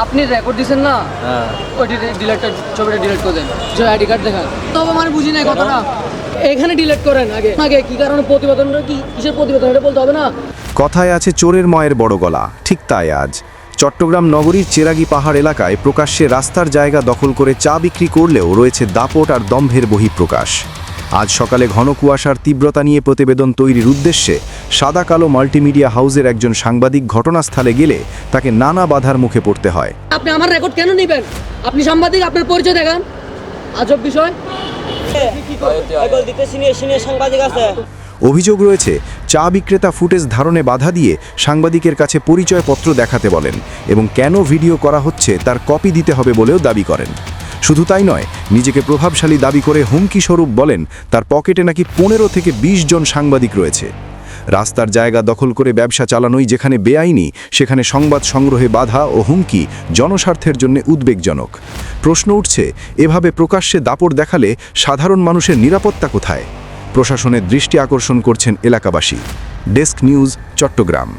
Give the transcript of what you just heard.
আপনি রেকর্ড দিছেন না? ওই ডিলেটটা ছবিটা ডিলিট করে দেন। যে আইডি কার্ড দেখান। তবে মানে বুঝি নাই কথাটা। এখানে ডিলিট করেন আগে। আগে কি কারণে প্রতিবেদনটা কিসের প্রতিবেদন এটা বলতে হবে না? কথায় আছে চোরের ময়ের বড় গলা, ঠিক তাই আজ চট্টগ্রাম নগরীর চেরাগী পাহাড় এলাকায় প্রকাশ্যে রাস্তার জায়গা দখল করে চা বিক্রি করলেও রয়েছে দাপট আর দম্ভের বহিঃপ্রকাশ। আজ সকালে ঘন কুয়াশার তীব্রতা নিয়ে প্রতিবেদন তৈরির উদ্দেশ্যে সাদা কালো মাল্টিমিডিয়া হাউসের একজন সাংবাদিক ঘটনাস্থলে গেলে তাকে নানা বাধার মুখে পড়তে হয়। আপনি আমার রেকর্ড কেন নেবেন? আপনি সাংবাদিক, আপনার পরিচয় দেখান। আজব বিষয়। সাংবাদিক আছে। অভিযোগ রয়েছে চা বিক্রেতা ফুটেজ ধারণে বাধা দিয়ে সাংবাদিকের কাছে পরিচয়পত্র দেখাতে বলেন এবং কেন ভিডিও করা হচ্ছে তার কপি দিতে হবে বলেও দাবি করেন। শুধু তাই নয়, নিজেকে প্রভাবশালী দাবি করে হুমকি স্বরূপ বলেন তার পকেটে নাকি 15 থেকে 20 জন সাংবাদিক রয়েছে। রাস্তার জায়গা দখল করে ব্যবসা চালানোই যেখানে বেআইনি, সেখানে সংবাদ সংগ্রহে বাধা ও হুমকি জনস্বার্থের জন্য উদ্বেগজনক। প্রশ্ন উঠছে, এভাবে প্রকাশ্যে দাপট দেখালে সাধারণ মানুষের নিরাপত্তা কোথায়? প্রশাসনের দৃষ্টি আকর্ষণ করছেন এলাকাবাসী। Desk news, Chittagong.